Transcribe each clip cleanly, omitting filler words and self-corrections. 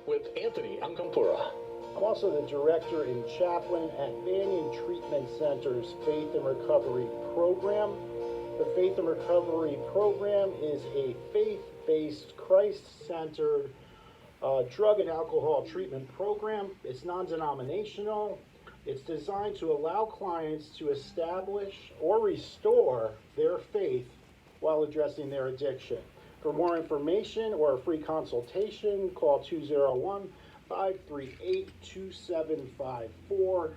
with Anthony Acampora. I'm also the director and chaplain at Banyan Treatment Center's Faith and Recovery Program. The Faith and Recovery Program is a faith-based, Christ-centered drug and alcohol treatment program. It's non-denominational. It's designed to allow clients to establish or restore their faith while addressing their addiction. For more information or a free consultation, call 201-538-2754,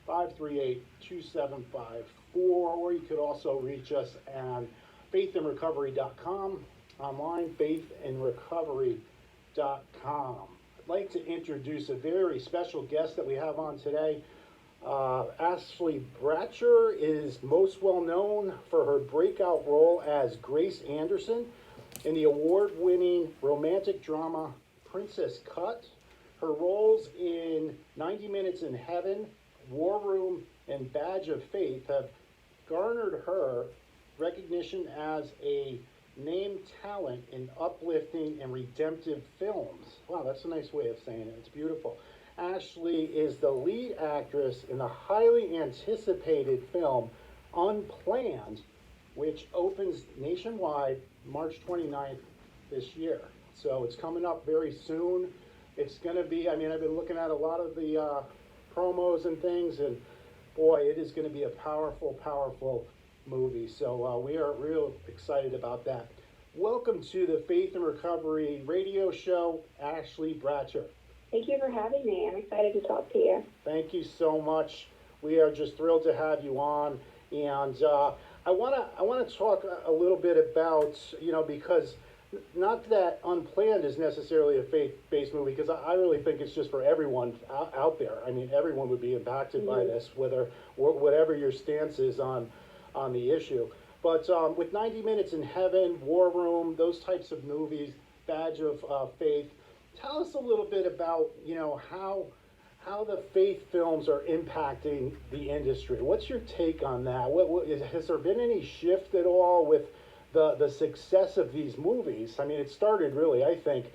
201-538-2754, or you could also reach us at faithandrecovery.com, online, faithandrecovery.com. I'd like to introduce a very special guest that we have on today. Ashley Bratcher is most well known for her breakout role as Grace Anderson in the award-winning romantic drama Princess Cut. Her roles in 90 Minutes in Heaven, War Room, and Badge of Faith have garnered her recognition as a named talent in uplifting and redemptive films. Wow, that's a nice way of saying it. It's beautiful. Ashley is the lead actress in the highly anticipated film Unplanned, which opens nationwide March 29th this year. So it's coming up very soon. It's going to be, I've been looking at a lot of the promos and things, and boy, it is going to be a powerful, powerful movie. So we are real excited about that. Welcome to the Faith and Recovery radio show, Ashley Bratcher. Thank you for having me. I'm excited to talk to you. Thank you so much. We are just thrilled to have you on. And I want to talk a little bit about, because not that Unplanned is necessarily a faith-based movie, because I really think it's just for everyone out there. I mean, everyone would be impacted by this, whatever your stance is on the issue. But with 90 Minutes in Heaven, War Room, those types of movies, Badge of Faith, tell us a little bit about, how the faith films are impacting the industry. What's your take on that? Has there been any shift at all with the success of these movies? I mean, it started really, I think,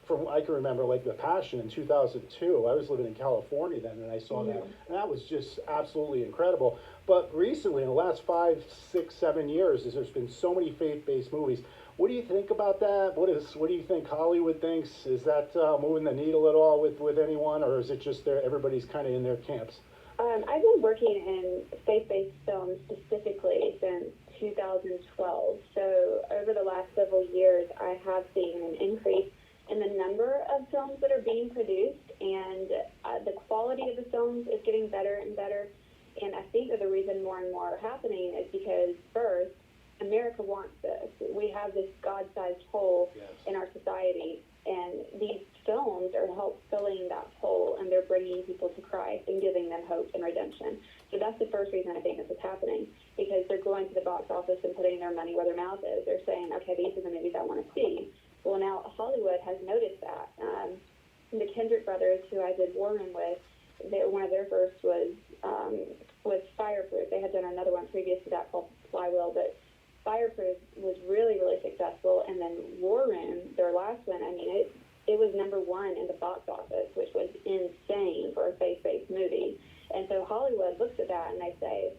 I can remember like The Passion in 2002. I was living in California then, and I saw that. And that was just absolutely incredible. But recently, in the last 5, 6, 7 years, there's been so many faith-based movies. What do you think about that? What do you think Hollywood thinks? Is that moving the needle at all with anyone, or is it just everybody's kind of in their camps? I've been working in faith-based films specifically since 2012. So over the last several years, I have seen an increase in the number of films that are being produced, and the quality of the films is getting better and better. And I think that the reason more and more are happening is because, first, America wants this. We have this God-sized hole in our society, and these films are help filling that hole, and they're bringing people to Christ and giving them hope and redemption. So that's the first reason I think this is happening, because they're going to the box office and putting their money where their mouth is. They're saying, okay, these are the movies I want to see. Well, now Hollywood has noticed that. The Kendrick brothers, who I did War Room with, one of their first was Fireproof. They had done another one previous to that called Flywheel, but Fireproof was really, really successful. And then War Room, their last one, it was number one in the box office, which was insane for a faith-based movie. And so Hollywood looks at that and they say,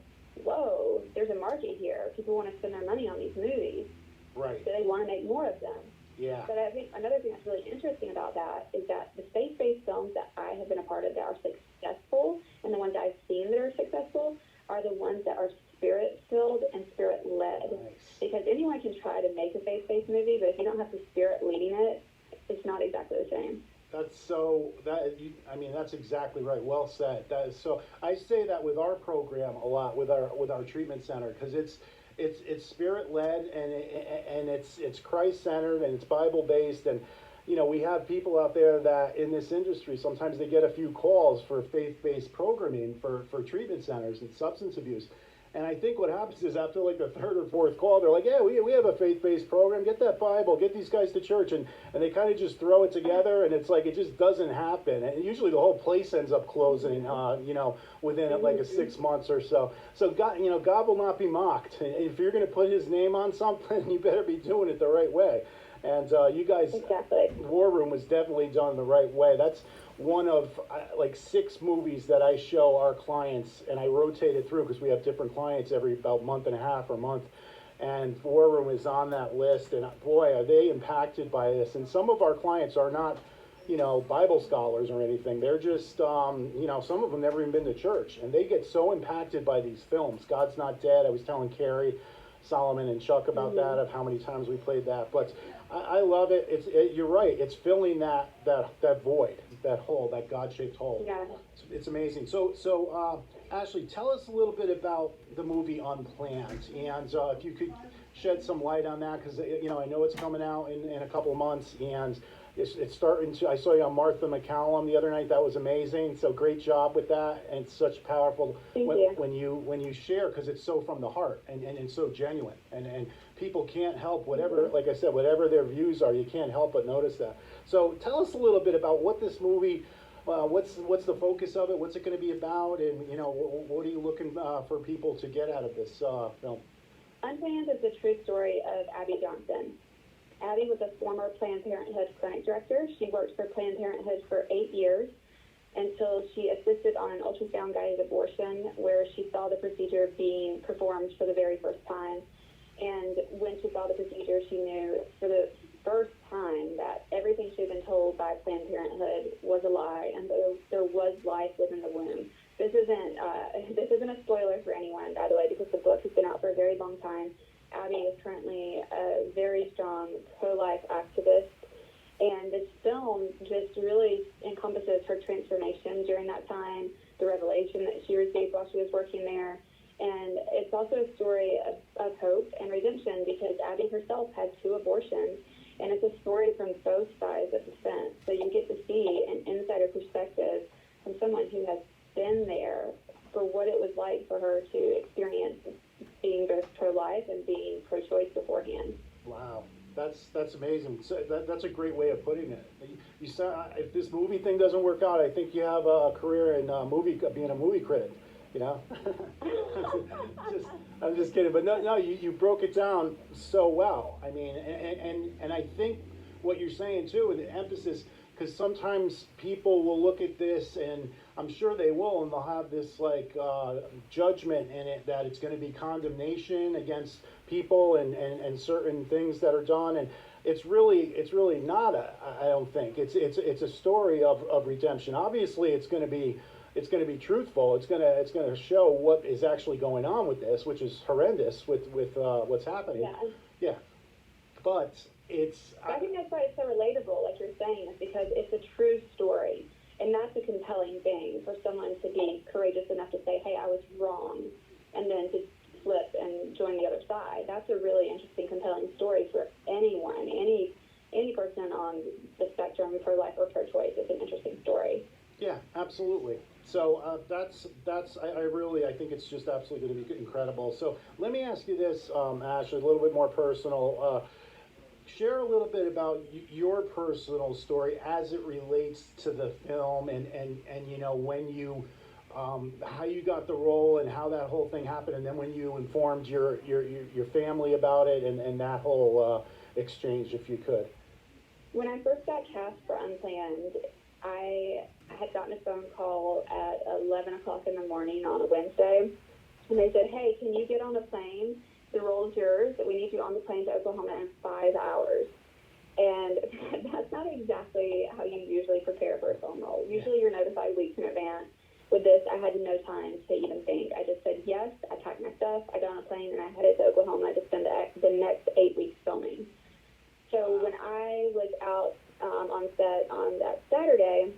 whoa, there's a market here. People want to spend their money on these movies. Right. So they want to make more of them. Yeah. But I think another thing that's really interesting about that is that the faith-based films that I have been a part of that are successful, and the ones I've seen that are successful, are the ones that are spirit-filled and spirit-led. Nice. Because anyone can try to make a faith-based movie, but if you don't have the spirit leading it, it's not exactly the same. That's exactly right. Well said. That is so. I say that with our program a lot, with our treatment center, because it's spirit-led, and it's Christ-centered, and it's Bible-based, and we have people out there that in this industry, sometimes they get a few calls for faith-based programming for treatment centers and substance abuse. And I think what happens is after like the third or fourth call, they're like, yeah, we have a faith-based program. Get that Bible. Get these guys to church. And they kind of just throw it together, and it's like it just doesn't happen. And usually the whole place ends up closing, within like 6 months or so. So God will not be mocked. If you're going to put his name on something, you better be doing it the right way. And you guys, Exactly. War Room was definitely done the right way. That's one of like 6 movies that I show our clients, and I rotate it through because we have different clients every about month and a half or month. And War Room is on that list, and boy, are they impacted by this. And some of our clients are not, Bible scholars or anything. They're just, some of them never even been to church, and they get so impacted by these films. God's Not Dead. I was telling Carrie, Solomon, and Chuck about that, of how many times we played that. But I love it. You're right. It's filling that void, that hole, that God-shaped hole. Yeah. It's amazing. So Ashley, tell us a little bit about the movie Unplanned, and if you could shed some light on that, because I know it's coming out in a couple of months, and it's starting to. I saw you on Martha McCallum the other night. That was amazing. So great job with that, and it's such powerful when you share, because it's so from the heart and so genuine, and people can't help whatever. Like I said, whatever their views are, you can't help but notice that. So tell us a little bit about what this movie. What's the focus of it? What's it going to be about? And what are you looking for people to get out of this film? Unplanned is the true story of Abby Johnson. Abby was a former Planned Parenthood clinic director. She worked for Planned Parenthood for 8 years until she assisted on an ultrasound-guided abortion where she saw the procedure being performed for the very first time. And when she saw the procedure, she knew for the first time that everything she had been told by Planned Parenthood was a lie, and there was life within the womb. This isn't a spoiler for anyone, by the way, because the book has been out for a very long time. Abby is currently a very strong pro-life activist, and this film just really encompasses her transformation during that time, the revelation that she received while she was working there. And it's also a story of hope and redemption, because Abby herself had 2 abortions, and it's a story from both sides of the fence. So you get to see an insider perspective from someone who has been there for what it was like for her to experience being both pro-life and being pro-choice beforehand. Wow, that's amazing. So that's a great way of putting it. You said if this movie thing doesn't work out, I think you have a career in being a movie critic. I'm just kidding. But no, you broke it down so well. I mean, and I think what you're saying too, and the emphasis, because sometimes people will look at this, and I'm sure they will, and they'll have this like judgment in it that it's going to be condemnation against people and certain things that are done, and it's really not. I don't think it's a story of redemption. Obviously, it's going to be truthful. It's going to show what is actually going on with this, which is horrendous with what's happening. Yeah. But I think that's why it's so relatable, like you're saying, is because it's a true story. And that's a compelling thing for someone to be courageous enough to say, hey, I was wrong, and then to flip and join the other side. That's a really interesting, compelling story for anyone, any person on the spectrum, pro-life or pro-choice. It's an interesting story. Yeah, absolutely. So I think it's just absolutely going to be incredible. So let me ask you this, Ashley, a little bit more personal. Share a little bit about your personal story as it relates to the film, and when you how you got the role and how that whole thing happened, and then when you informed your family about it, and that whole exchange, if you could. When I first got cast for Unplanned, I had gotten a phone call at 11 o'clock in the morning on a Wednesday, and they said, hey, can you get on a plane? The role is yours. We need you on the plane to Oklahoma in 5 hours. And that's not exactly how you usually prepare for a film role. Usually you're notified weeks in advance. With this, I had no time to even think. I just said yes, I packed my stuff, I got on a plane, and I headed to Oklahoma to spend the next 8 weeks filming. So when I was out on set on that Saturday,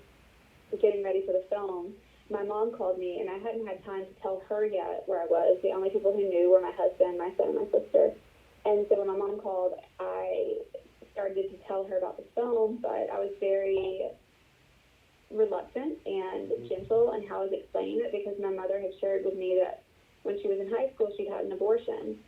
getting ready for the film, my mom called me, and I hadn't had time to tell her yet where I was. The only people who knew were my husband, my son, and my sister. And so when my mom called, I started to tell her about the film, but I was very reluctant and gentle in how I was explaining it, because my mother had shared with me that when she was in high school, she'd had an abortion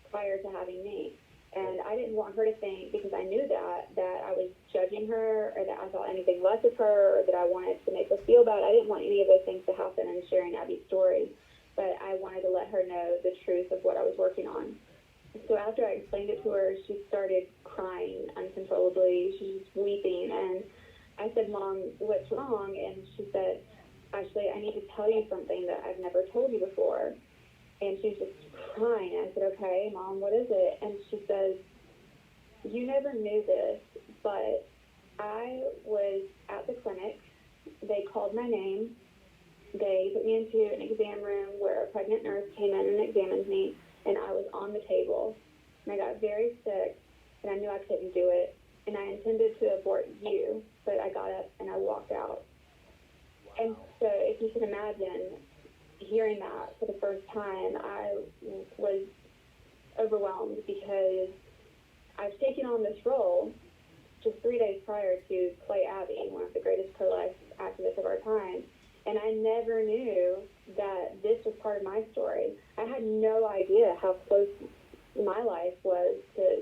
prior to having me. And I didn't want her to think, because I knew that I was judging her, or that I thought anything less of her, or that I wanted to make her feel bad. I didn't want any of those things to happen in sharing Abby's story. But I wanted to let her know the truth of what I was working on. So after I explained it to her, she started crying uncontrollably. She's just weeping. And I said, Mom, what's wrong? And she said, actually, I need to tell you something that I've never told you before. And she's just crying. I said, okay, Mom, what is it? And she says, you never knew this, but I was at the clinic. They called my name. They put me into an exam room where a pregnant nurse came in and examined me, and I was on the table. And I got very sick, and I knew I couldn't do it. And I intended to abort you, but I got up and I walked out. Wow. And so if you can imagine hearing that for the first time, I was overwhelmed because I've taken on this role just 3 days prior to play Abby, one of the greatest pro-life activists of our time. And I never knew that this was part of my story. I had no idea how close my life was to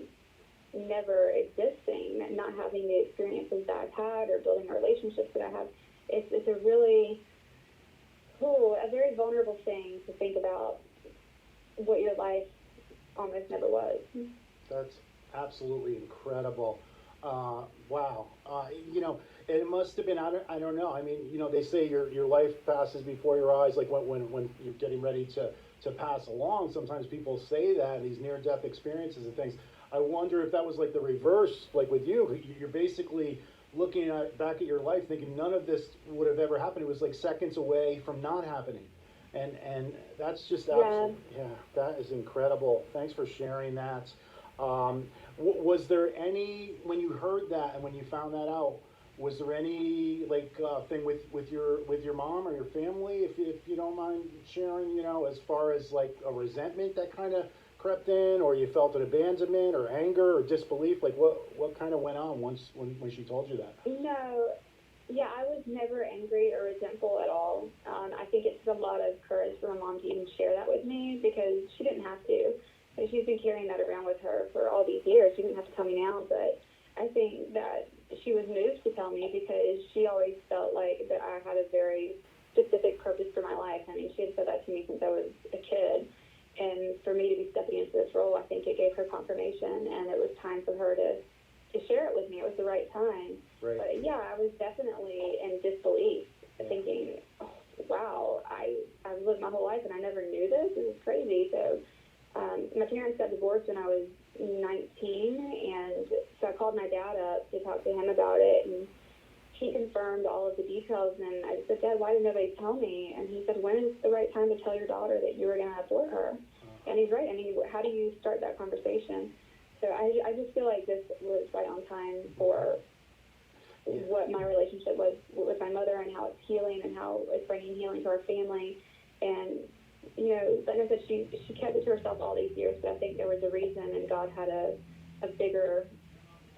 never existing, not having the experiences that I've had or building the relationships that I have. It's a really, a very vulnerable thing to think about what your life almost never was. That's absolutely incredible. Wow. It must have been, I don't know. I mean, they say your life passes before your eyes, like when you're getting ready to pass along. Sometimes people say that, these near-death experiences and things. I wonder if that was like the reverse, like with you. You're basically looking back at your life thinking none of this would have ever happened. It was like seconds away from not happening. And that's just absolutely, that is incredible. Thanks for sharing that. Was there any, when you heard that and when you found that out, was there any thing with your mom or your family, if you don't mind sharing, as far as like a resentment that kind of crept in, or you felt an abandonment or anger or disbelief? Like what kind of went on when she told you that? No, I was never angry or resentful at all. I think it took a lot of courage for my mom to even share that with me, because she didn't have to. She's been carrying that around with her for all these years. She didn't have to tell me now, but I think that she was moved to tell me because she always felt like that I had a very specific purpose for my life. I mean, she had said that to me since I was a kid. And for me to be stepping into this role, I think it gave her confirmation, and it was time for her to share it with me. It was the right time. Right. But yeah, I was definitely in disbelief, thinking, oh, wow, I've lived my whole life and I never knew this. This is crazy. So my parents got divorced when I was 19, and so I called my dad up to talk to him about it, and he confirmed all of the details. And I said, Dad, why did nobody tell me? And he said, when is the right time to tell your daughter that you were going to abort her? And he's right. I mean, how do you start that conversation? So I just feel like this was right on time for what my relationship was with my mother, and how it's healing and how it's bringing healing to our family. And like I said, she kept it to herself all these years, but I think there was a reason, and God had a bigger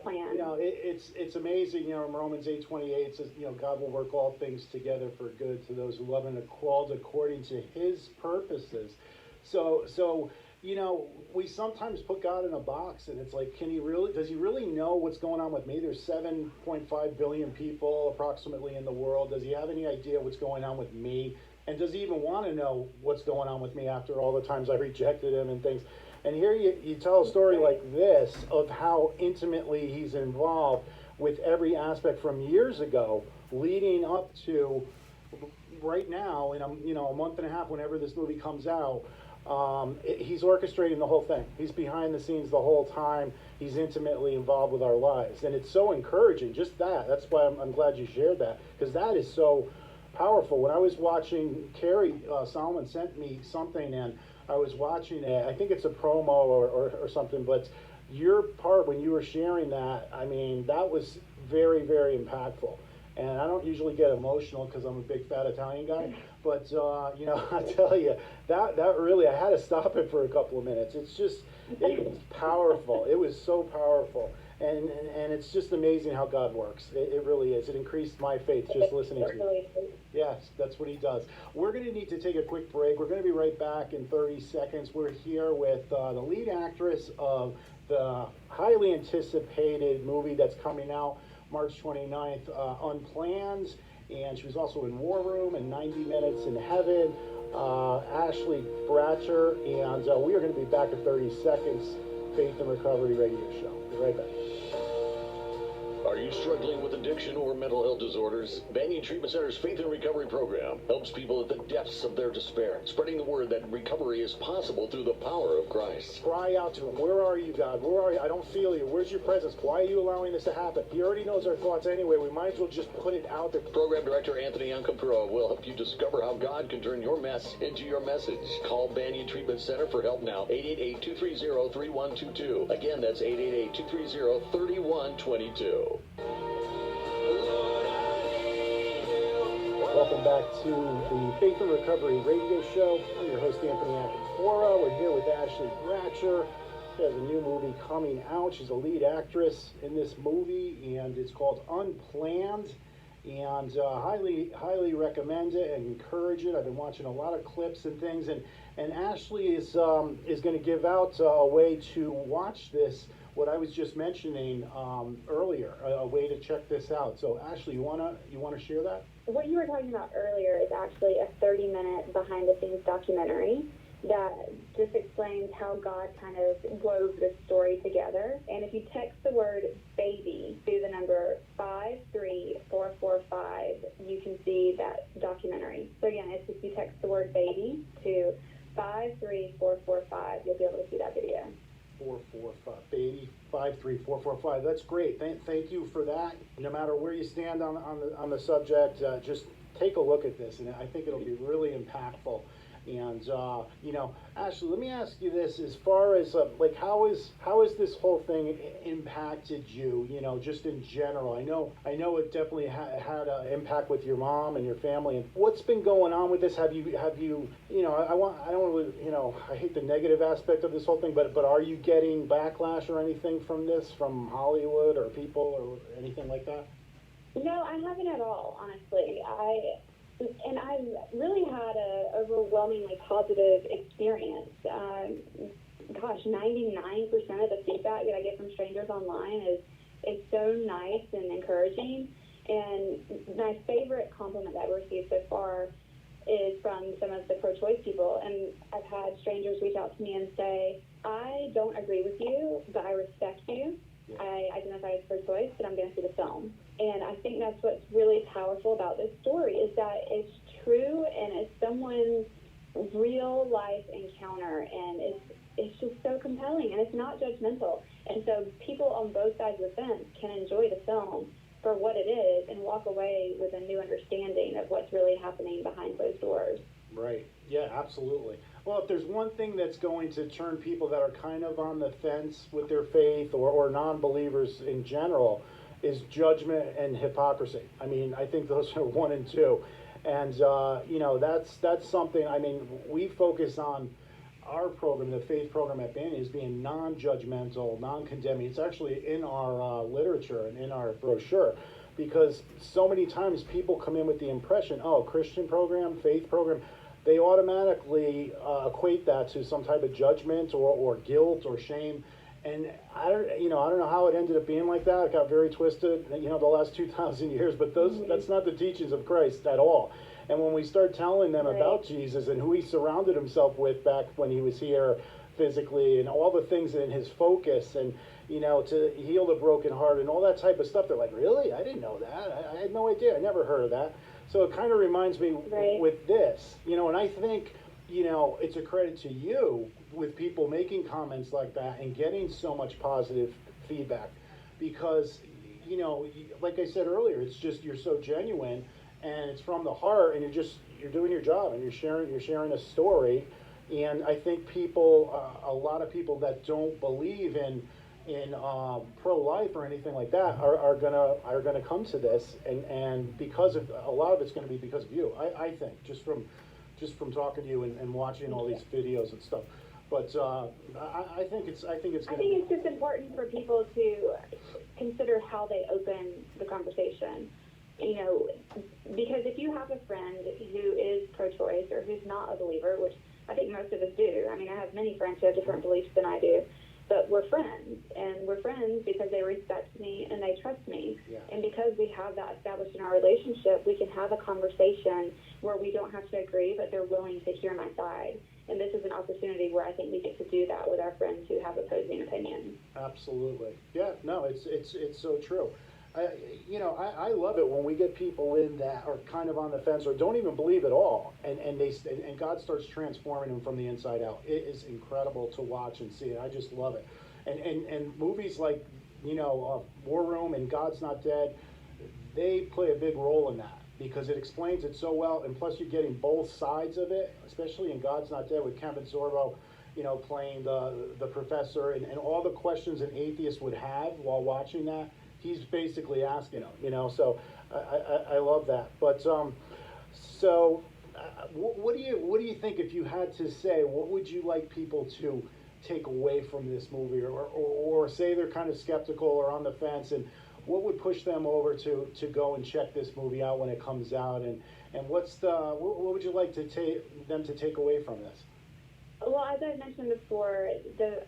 plan. It's amazing. In Romans 8:28 it says, God will work all things together for good to those who love and are called according to His purposes. So we sometimes put God in a box, and it's like, does he really know what's going on with me? There's 7.5 billion people approximately in the world. Does he have any idea what's going on with me? And does he even want to know what's going on with me after all the times I rejected him and things? And here you tell a story like this of how intimately he's involved with every aspect from years ago leading up to right now in a month and a half, whenever this movie comes out. He's orchestrating the whole thing. He's behind the scenes the whole time. He's intimately involved with our lives. And it's so encouraging, just that. That's why I'm glad you shared that, because that is so powerful. When I was watching, Carrie Solomon sent me something, and I was watching it. I think it's a promo or something, but your part when you were sharing that, I mean, that was very, very impactful. And I don't usually get emotional because I'm a big fat Italian guy, but I tell you, that really, I had to stop it for a couple of minutes. It's powerful. It was so powerful. And it's just amazing how God works. It really is. It increased my faith just listening to you. Yes, that's what he does. We're going to need to take a quick break. We're going to be right back in 30 seconds. We're here with the lead actress of the highly anticipated movie that's coming out March 29th, Unplanned. And she was also in War Room and 90 Minutes in Heaven, Ashley Bratcher. And we are going to be back in 30 seconds. Faith and Recovery Radio Show. Be right back. Are you struggling with addiction or mental health disorders? Banyan Treatment Center's Faith and Recovery program helps people at the depths of their despair, spreading the word that recovery is possible through the power of Christ. Cry out to him. Where are you, God? Where are you? I don't feel you. Where's your presence? Why are you allowing this to happen? He already knows our thoughts anyway. We might as well just put it out there. Program Director Anthony Acampora will help you discover how God can turn your mess into your message. Call Banyan Treatment Center for help now. 888-230-3122. Again, that's 888-230-3122. Welcome back to the Faith and Recovery radio show. I'm your host, Anthony Acampora. We're here with Ashley Bratcher. She has a new movie coming out. She's a lead actress in this movie, and it's called Unplanned. And highly recommend it and encourage it. I've been watching a lot of clips and things, and Ashley is going to give out a way to watch this. What I was just mentioning earlier, a way to check this out. So, Ashley, you wanna share that? What you were talking about earlier is actually a 30-minute behind-the-scenes documentary that just explains how God kind of wove this story together. And if you text the word baby to the number 53445, you can see that documentary. So again, it's if you text the word baby to 53445, you'll be able to see that video. 445 baby 53445. That's great. Thank you for that. No matter where you stand on the subject, just take a look at this, and I think it'll be really impactful. And Ashley, let me ask you this: as far as how has this whole thing impacted you? Just in general. I know it definitely had an impact with your mom and your family. And what's been going on with this? I hate the negative aspect of this whole thing, but are you getting backlash or anything from this, from Hollywood or people or anything like that? No, I haven't at all, honestly. I've really had an overwhelmingly positive experience. 99% of the feedback that I get from strangers online is so nice and encouraging. And my favorite compliment that I've received so far is from some of the pro-choice people. And I've had strangers reach out to me and say, I don't agree with you, but I respect you. I identify as pro-choice, but I'm going to see the film. And I think that's what's really powerful about this story, is that it's true and it's someone's real life encounter, and it's just so compelling, and it's not judgmental. And so people on both sides of the fence can enjoy the film for what it is and walk away with a new understanding of what's really happening behind closed doors. Right. Yeah, absolutely. Well, if there's one thing that's going to turn people that are kind of on the fence with their faith or non-believers in general, is judgment and hypocrisy. I mean, I think those are 1 and 2. And, that's something, we focus on our program, the faith program at Banyan, is being non-judgmental, non-condemning. It's actually in our literature and in our brochure, because so many times people come in with the impression, Christian program, faith program, they automatically equate that to some type of judgment or guilt or shame. And I don't know how it ended up being like that. It got very twisted, the last 2,000 years. But that's not the teachings of Christ at all. And when we start telling them about Jesus and who he surrounded himself with back when he was here physically, and all the things in his focus, and to heal the broken heart and all that type of stuff, they're like, really? I didn't know that. I had no idea. I never heard of that. So it kind of reminds me with this, and I think, it's a credit to you with people making comments like that and getting so much positive feedback, because, like I said earlier, it's just, you're so genuine and it's from the heart, and you're doing your job, and you're sharing a story. And I think people, a lot of people that don't believe in pro-life or anything like that are gonna come to this, and because of a lot of it's going to be because of you. I think just from talking to you and watching all these videos and stuff. But I think it's just important for people to consider how they open the conversation. Because if you have a friend who is pro-choice or who's not a believer, which I think most of us do. I have many friends who have different beliefs than I do. But we're friends, and we're friends because they respect me and they trust me. Yeah. And because we have that established in our relationship, we can have a conversation where we don't have to agree, but they're willing to hear my side. And this is an opportunity where I think we get to do that with our friends who have opposing opinions. Absolutely. Yeah, no, it's so true. I love it when we get people in that are kind of on the fence or don't even believe at all, and God starts transforming them from the inside out. It is incredible to watch and see, and I just love it. And movies like War Room and God's Not Dead, they play a big role in that because it explains it so well, and plus you're getting both sides of it, especially in God's Not Dead with Kevin Sorbo, playing the professor, and all the questions an atheist would have while watching that. He's basically asking them, so I love that. But what do you think, if you had to say, what would you like people to take away from this movie, or say they're kind of skeptical or on the fence, and what would push them over to go and check this movie out when it comes out, and what would you like to them to take away from this? Well, as I've mentioned before, the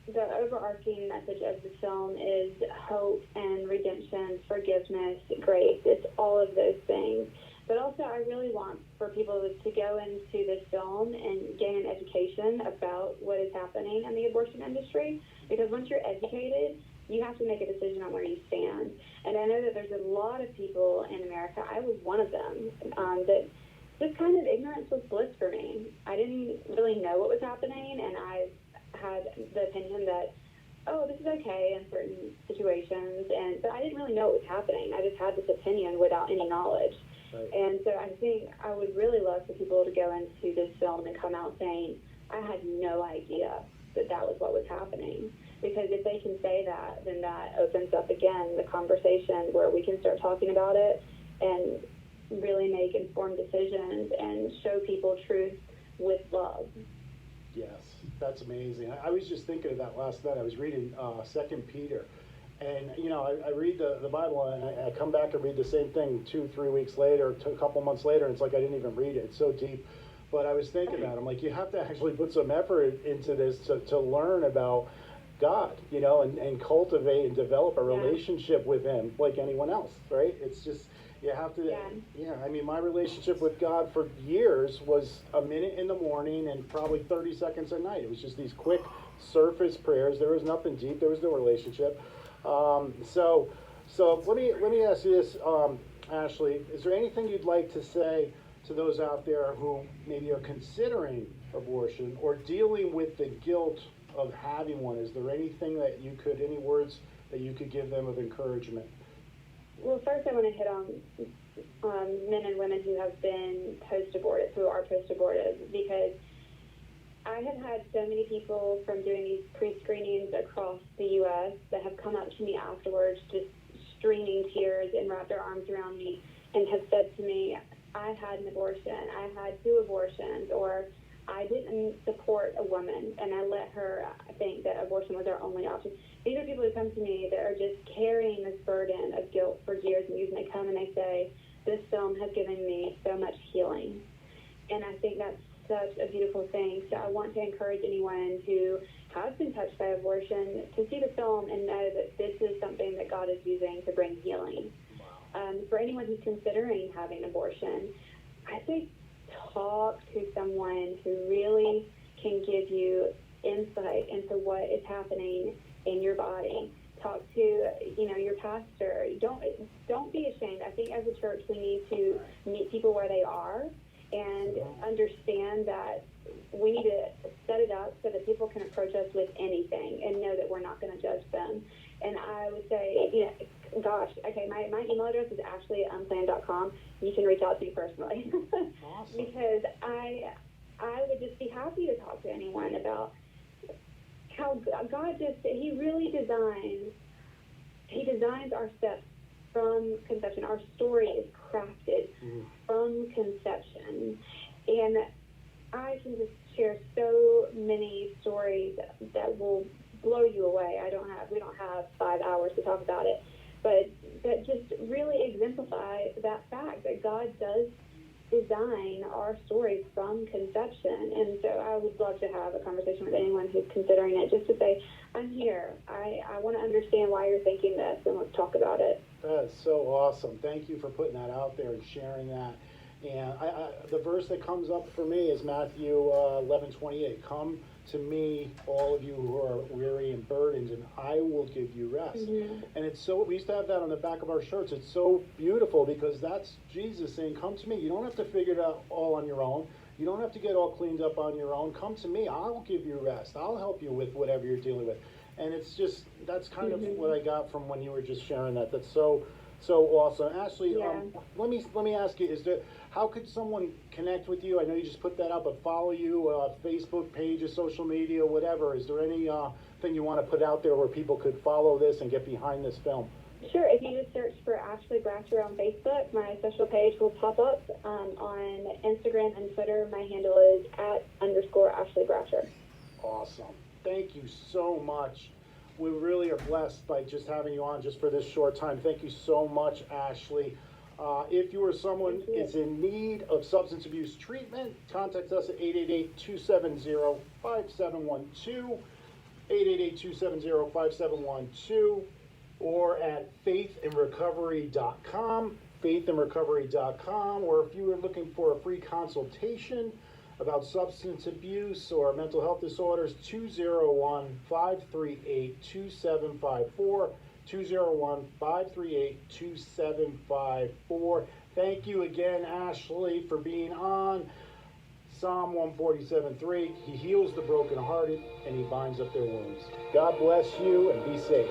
overarching message of the film is hope and redemption, forgiveness, grace. It's all of those things. But also, I really want for people to go into this film and gain an education about what is happening in the abortion industry. Because once you're educated, you have to make a decision on where you stand. And I know that there's a lot of people in America, I was one of them, that just kind of ignorance was bliss for me. I didn't really know what was happening, and I had the opinion that, oh, this is okay in certain situations, but I didn't really know what was happening. I just had this opinion without any knowledge. Right. And so I think I would really love for people to go into this film and come out saying, I had no idea that was what was happening. Because if they can say that, then that opens up again the conversation where we can start talking about it and really make informed decisions and show people truth with love. Yes, that's amazing. I was just thinking of that last night. I was reading 2 Peter, and I read the Bible, and I come back and read the same thing 2-3 weeks later, a couple months later, and it's like I didn't even read it. It's so deep. But I was thinking that I'm like, you have to actually put some effort into this to learn about God, and cultivate and develop a relationship with Him like anyone else, right? It's just, you have to, I mean, my relationship with God for years was a minute in the morning and probably 30 seconds at night. It was just these quick surface prayers. There was nothing deep. There was no relationship. So let me ask you this, Ashley. Is there anything you'd like to say to those out there who maybe are considering abortion or dealing with the guilt of having one? Is there anything that any words that you could give them of encouragement? Well, first I want to hit on men and women who have been post-abortive, who are post-abortive, because I have had so many people from doing these pre-screenings across the U.S. that have come up to me afterwards, just streaming tears and wrapped their arms around me and have said to me, I had an abortion, I had 2 abortions, or I didn't support a woman and I let her think that abortion was our only option. These are people who come to me that are just carrying this burden of guilt for years and years, and they come and they say, this film has given me so much healing. And I think that's such a beautiful thing. So I want to encourage anyone who has been touched by abortion to see the film and know that this is something that God is using to bring healing. For anyone who's considering having abortion, I say talk to someone who really can give you insight into what is happening in your body. Talk to, your pastor. Don't be ashamed. I think as a church we need to meet people where they are and understand that we need to set it up so that people can approach us with anything and know that we're not going to judge them. And I would say, my email address is ashley@unplanned.com. You can reach out to me personally. Awesome. Because I would just be happy to talk to anyone about how God He really designs our steps from conception. Our story is crafted from conception. And I can just share so many stories that will blow you away. We don't have 5 hours to talk about it, but that just really exemplify that fact that God does design our stories from conception. And so I would love to have a conversation with anyone who's considering it, just to say, I'm here. I want to understand why you're thinking this, and let's talk about it. That's so awesome. Thank you for putting that out there and sharing that. And the verse that comes up for me is Matthew 11:28. Come to me, all of you who are weary and burdened, and I will give you rest. And it's so, we used to have that on the back of our shirts. It's so beautiful because that's Jesus saying, come to me. You don't have to figure it out all on your own. You don't have to get all cleaned up on your own. Come to me. I'll give you rest. I'll help you with whatever you're dealing with. And it's just, that's kind of what I got from when you were just sharing that. That's so awesome. Ashley, let me ask you, how could someone connect with you? I know you just put that up, but follow you, Facebook pages, social media, whatever. Is there any thing you want to put out there where people could follow this and get behind this film? Sure. If you just search for Ashley Bratcher on Facebook, my social page will pop up. On Instagram and Twitter, my handle is @_Ashley Bratcher. Awesome. Thank you so much. We really are blessed by just having you on just for this short time. Thank you so much, Ashley. If you or someone is in need of substance abuse treatment, contact us at 888-270-5712, 888-270-5712, or at faithandrecovery.com, faithandrecovery.com, or if you are looking for a free consultation about substance abuse or mental health disorders, 201-538-2754, 201-538-2754. Thank you again, Ashley, for being on. Psalm 147:3, he heals the brokenhearted and he binds up their wounds. God bless you and be safe.